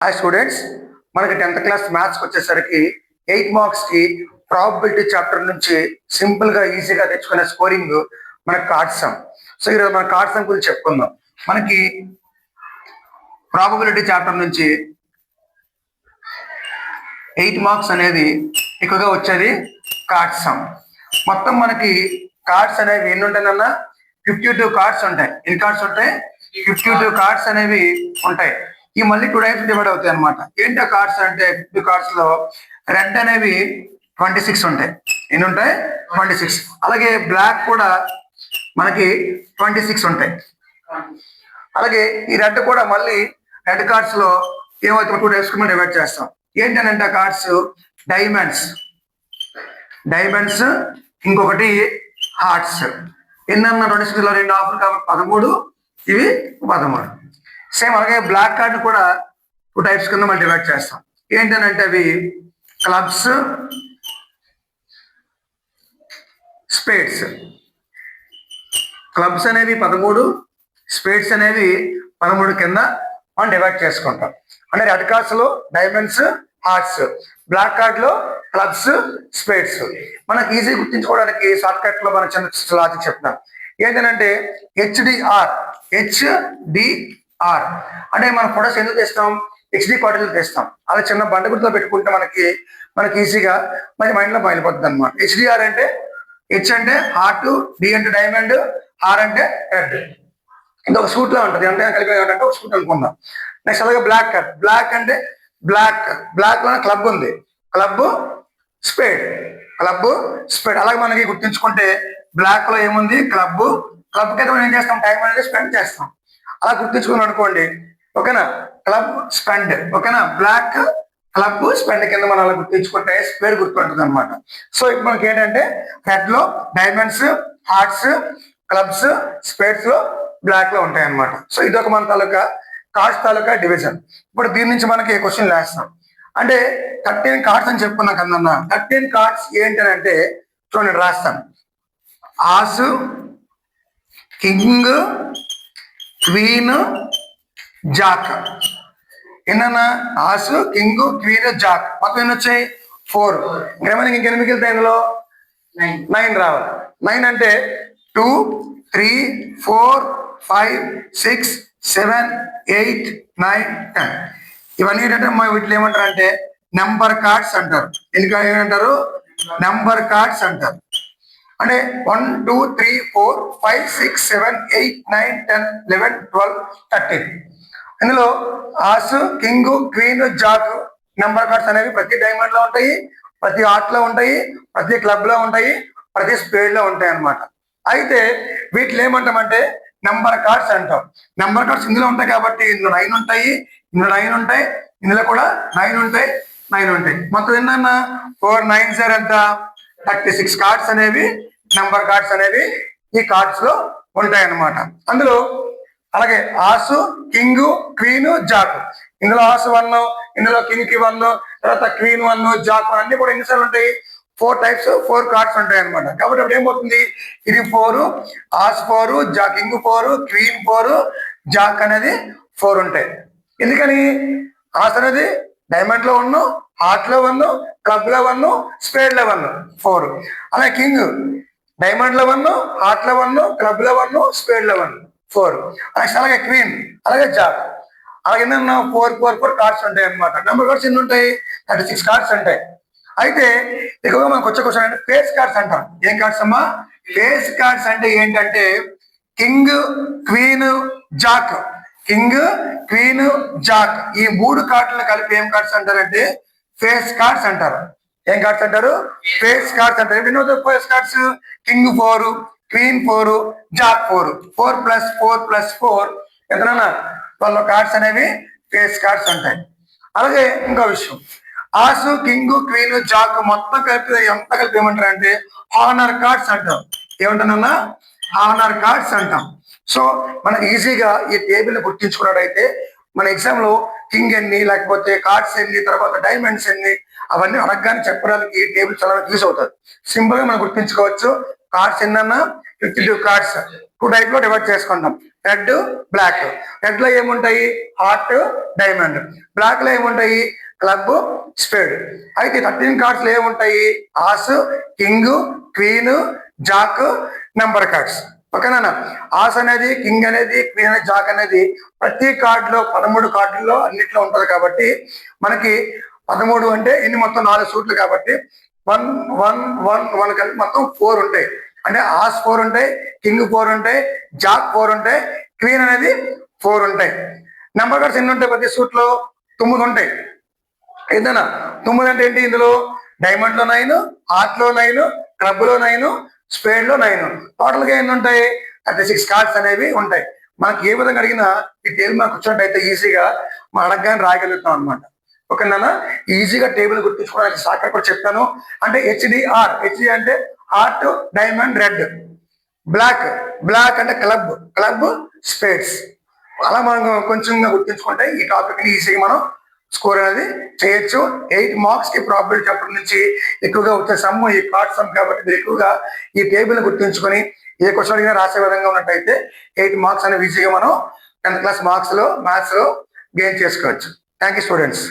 Hi students, మనకి 10th class మ్యాథ్స్కి వచ్చేసరికి 8 మార్క్స్కి ప్రాబబిలిటీ చాప్టర్ నుంచి సింపుల్గా ఈజీగా తెచ్చుకునే స్కోరింగ్ మనకి కార్డ్ సమ్. సో ఈరోజు మన కార్డ్ సమ్ గురించి చెప్పుకుందాం. మనకి ప్రాబబిలిటీ చాప్టర్ నుంచి 8 మార్క్స్ అనేది ఎక్కువగా వచ్చేది కార్డ్ సమ్. మొత్తం మనకి కార్డ్స్ అనేవి ఎన్ని ఉంటాయన్నా 52 కార్డ్స్ ఉంటాయి. ఎన్ని కార్డ్స్ ఉంటాయి? 52 కార్డ్స్ అనేవి ఉంటాయి. ఈ మళ్ళీ 2 టైప్స్ డివైడ్ అవుతాయి అనమాట. ఏంటి ఆ కార్డ్స్ అంటే 50 కార్డ్స్ లో రెడ్ అనేవి 26 ఉంటాయి. ఎన్ని ఉంటాయి? 26. అలాగే బ్లాక్ కూడా మనకి 26 ఉంటాయి. అలాగే ఈ రెడ్ కూడా మళ్ళీ రెడ్ కార్డ్స్ లో ఏమవుతాయి 2 టైప్స్ మనం డివైడ్ చేస్తాం. ఏంటంటే ఆ కార్డ్స్ డైమండ్స్ ఇంకొకటి హార్ట్స్. ఎన్నన్నా 26 లో 2 ఆఫ్లు కాబట్టి 13, ఇవి 13. సేమ్ అలాగే బ్లాక్ కార్డ్ కూడా 2 టైప్స్ కింద మనం డివైడ్ చేస్తాం. ఏంటంటే అవి క్లబ్స్, స్పేడ్స్. క్లబ్స్ అనేవి 13, స్పేడ్స్ అనేవి 13 కింద మనం డివైడ్ చేసుకుంటాం. అంటే రెడ్ కార్డ్స్ లో డైమండ్స్, హార్ట్స్, బ్లాక్ కార్డ్ లో క్లబ్స్, స్పేడ్స్. మనకి ఈజీ గుర్తించుకోవడానికి షార్ట్ కట్ లో మనం చిన్న లాజిక్ చెప్తాం. ఏంటంటే హెచ్డిఆర్ అంటే మనం ఫోటోస్ ఎందుకు తెస్తాం? హెచ్డి క్వార్టర్లు తెస్తాం. అలా చిన్న బండ గుర్తులో పెట్టుకుంటే మనకి ఈజీగా మన మైండ్ లో బయలుపోతుంది అనమాట. హెచ్డిఆర్ అంటే హెచ్ అంటే హార్ట్, డి అంటే డైమండ్, ఆర్ అంటే రెడ్. ఇది ఒక సూట్ లో ఉంటుంది. అంటే కలిపి అంటే ఒక సూట్ అనుకుందాం. నెక్స్ట్ అలాగే బ్లాక్ కార్డ్. బ్లాక్ అంటే బ్లాక్ లో క్లబ్ ఉంది, క్లబ్ స్పేడ్. అలాగే మనకి గుర్తుంచుకుంటే బ్లాక్ లో ఏముంది? క్లబ్ కి అయితే మనం ఏం చేస్తాం? టైం అనేది స్పెండ్ చేస్తాం. అలా గుర్తుంచుకుని అనుకోండి, ఓకేనా? క్లబ్ స్పెండ్, ఓకేనా? బ్లాక్ క్లబ్ స్పెండ్ కింద మనం అలా గుర్తుంచుకుంటే స్పేడ్ గుర్తుంటుంది అనమాట. సో ఇప్పుడు మనకి ఏంటంటే రెడ్ లో డైమండ్స్, హార్ట్స్, క్లబ్స్, స్పేడ్స్ లో బ్లాక్ లో ఉంటాయి అనమాట. సో ఇదొక మన తాలూకా కార్డ్స్ తాలూకా డివిజన్. ఇప్పుడు దీని నుంచి మనకి క్వశ్చన్ వేస్తాం. అంటే 13 కార్డ్స్ అని చెప్పుకున్నాం కదన్నా. 13 కార్డ్స్ ఏంటంటే చూడండి, రాస్తాం. ఆసు, కింగ్, క్వీన్, జాక్. ఏంటన్నా? ఆసు, కింగ్, క్వీన్, జాక్. మొత్తం ఎన్ని వచ్చాయి? 4. మనకి ఇంకెన్ని మిగిలితాయి? ఇందులో 9 రావాలి. 9 అంటే 2, 3, 4, 5, 6, 7, 8, 9, 10. ఇవన్నీ ఏంటంటే వీటిలో ఏమంటారు అంటే నెంబర్ కార్డ్స్ అంటారు. ఎందుకంటే ఏమంటారు? నెంబర్ కార్డ్స్ అంటారు. అంటే 1, 2, 3, 4, 5, 6, 7, 8, 9, 10, 11, 12, 13. ఇందులో ace, king, queen, jack number cards అనేవి ప్రతి డైమండ్ లో ఉంటాయి, ప్రతి ఆర్ట్ లో ఉంటాయి, ప్రతి క్లబ్ లో ఉంటాయి, ప్రతి స్పేడ్ లో ఉంటాయి అన్నమాట. అయితే వీటిలో ఏమంటామంటే నెంబర్ కార్డ్స్ అంటాం. నెంబర్ కార్డ్స్ ఇందులో ఉంటాయి కాబట్టి ఇందులో 9 ఉంటాయి, ఇందులో 9 ఉంటాయి, ఇందులో కూడా 9 ఉంటాయి, 9 ఉంటాయి. మొత్తం ఏంటన్నా 4 9 సార్ ఎంత? 36 కార్డ్స్ అనేవి నెంబర్ కార్డ్స్ అనేవి ఈ కార్డ్స్ లో ఉంటాయి అన్నమాట. అందులో అలాగే ఆసు, కింగ్, క్వీన్, జాక్. ఇందులో ఆసు 1, ఇందులో కింగ్ కి 1, తర్వాత క్వీన్ 1, జాక్ 1 అన్ని కూడా ఎన్నిసార్లు ఉంటాయి? 4 టైప్స్, 4 కార్డ్స్ ఉంటాయి అనమాట. కాబట్టి అప్పుడు ఏమవుతుంది? ఇది 4, ఆస్ 4, కింగ్ 4, క్వీన్ 4, జాక్ అనేది 4 ఉంటాయి. ఎందుకని? ఆస్ అనేది డైమండ్ లో 1, హార్ట్ లో 1, క్లబ్ లో 1, స్పేడ్ లో 1, 4. అలాగే కింగ్ డైమండ్ లో 1, హార్ట్ లో 1, క్లబ్ లో 1, స్పేడ్ లో 1, 4. అలాగే క్వీన్, అలాగే జాక్. అలాగే 4 కార్డ్స్ ఉంటాయి అనమాట. నెంబర్ కార్డ్స్ ఎన్ని ఉంటాయి? 36 కార్డ్స్ ఉంటాయి. అయితే ఎక్కువగా మనకు వచ్చే క్వశ్చన్ అంటే ఫేస్ కార్డ్స్ అంటాం. ఏం కార్డ్స్ అమ్మా? ఫేస్ కార్డ్స్ అంటే ఏంటంటే king, queen, Jack. King, queen, Jack ఈ 3 కార్డులను కలిపి ఏం కార్డ్స్ అంటారంటే ఫేస్ కార్డ్స్ అంటారు. ఏం కార్డ్స్ అంటారు? ఫేస్ కార్డ్స్ అంటారు. ఎన్ని face cards? King 4, queen 4, Jack 4. 4 + 4 + 4 ఎంతనన్నా 12 cards అనేవి ఫేస్ కార్డ్స్ అంటాయి. అలాగే ఇంకో విషయం, ఆసు, కింగ్, క్వీన్, జాక్ మొత్తం కలిపి ఎంత కలిపి ఏమంటారు అంటే హానర్ కార్డ్స్ అంటాం. ఏమంటానన్నా? హానర్ కార్డ్స్ అంటాం. సో మనకి ఈజీగా ఈ టేబుల్ గుర్తించుకున్నట్టయితే మన ఎగ్జామ్ లో కింగ్ ఎన్ని, లేకపోతే కార్డ్స్ ఎన్ని, తర్వాత డైమండ్స్ ఎన్ని, అవన్నీ అడగగానే చెప్పడానికి ఈ టేబుల్ చాలా యూజ్ అవుతుంది. సింపుల్ గా మనం గుర్తించుకోవచ్చు. కార్డ్స్ ఎన్నన్నా 52 కార్డ్స్. టూ టైప్ లో డివైడ్ చేసుకుంటాం. Red, black. రెడ్ లో ఏముంటాయి? Heart, diamond. బ్లాక్ లో ఏముంటాయి? Club, spade. అయితే 13 కార్డ్స్ లో ఏముంటాయి? Ace, king, queen, jack, number cards. ఓకేనా? ఆస్ అనేది, కింగ్ అనేది, క్వీన్ అనేది, జాక్ అనేది ప్రతి కార్డులో 13 కార్డుల్లో అన్నిట్లో ఉంటది కాబట్టి మనకి 13 అంటే ఎన్ని? మొత్తం 4 సూట్లు కాబట్టి 1 1 1 1 కలిపి మొత్తం 4 ఉంటాయి. అంటే ఆస్ 4 ఉంటాయి, కింగ్ 4 ఉంటాయి, జాక్ 4 ఉంటాయి, క్వీన్ అనేది 4 ఉంటాయి. నెంబర్ కార్డ్స్ ఎన్ని ఉంటాయి? ప్రతి సూట్ లో 9 ఉంటాయి. ఏదైనా 9 అంటే ఏంటి? ఇందులో డైమండ్ లో 9, హార్ట్ లో 9, క్లబ్ లో 9, స్పేడ్ లో 9. టోటల్ గా ఎన్ని ఉంటాయి? 36 కార్డ్స్ అనేవి ఉంటాయి. మనకి ఏ విధంగా అడిగినా ఈ టేబుల్ మనకు వచ్చినట్టయితే ఈజీగా మనం అడగగానే రాయగలుగుతాం అనమాట. ఓకేనా? ఈజీగా టేబుల్ గుర్తుంచుకోవడానికి సాకర్ కూడా చెప్తాను. అంటే HDR. హెచ్డి అంటే heart, diamond, red. Black, black అంటే క్లబ్, క్లబ్, స్పేడ్స్. అలా మనం కొంచెం గుర్తుంచుకుంటే ఈ టాపిక్ ని ఈజీగా మనం స్కోర్ అనేది చేయొచ్చు. 8 మార్క్స్ కి ప్రాబిలిటీ చెప్పడం నుంచి ఎక్కువగా వచ్చే సమ్ ఈ కార్డ్ సమ్ కాబట్టి మీరు ఎక్కువగా ఈ టేబుల్ గుర్తుంచుకొని ఏ క్వశ్చన్ అడిగినా రాసే విధంగా ఉన్నట్టయితే 8 మార్క్స్ అనేవి ఈజీగా మనం 10th క్లాస్ మార్క్స్ లో మ్యాథ్స్ లో గెయిన్ చేసుకోవచ్చు. Thank you students.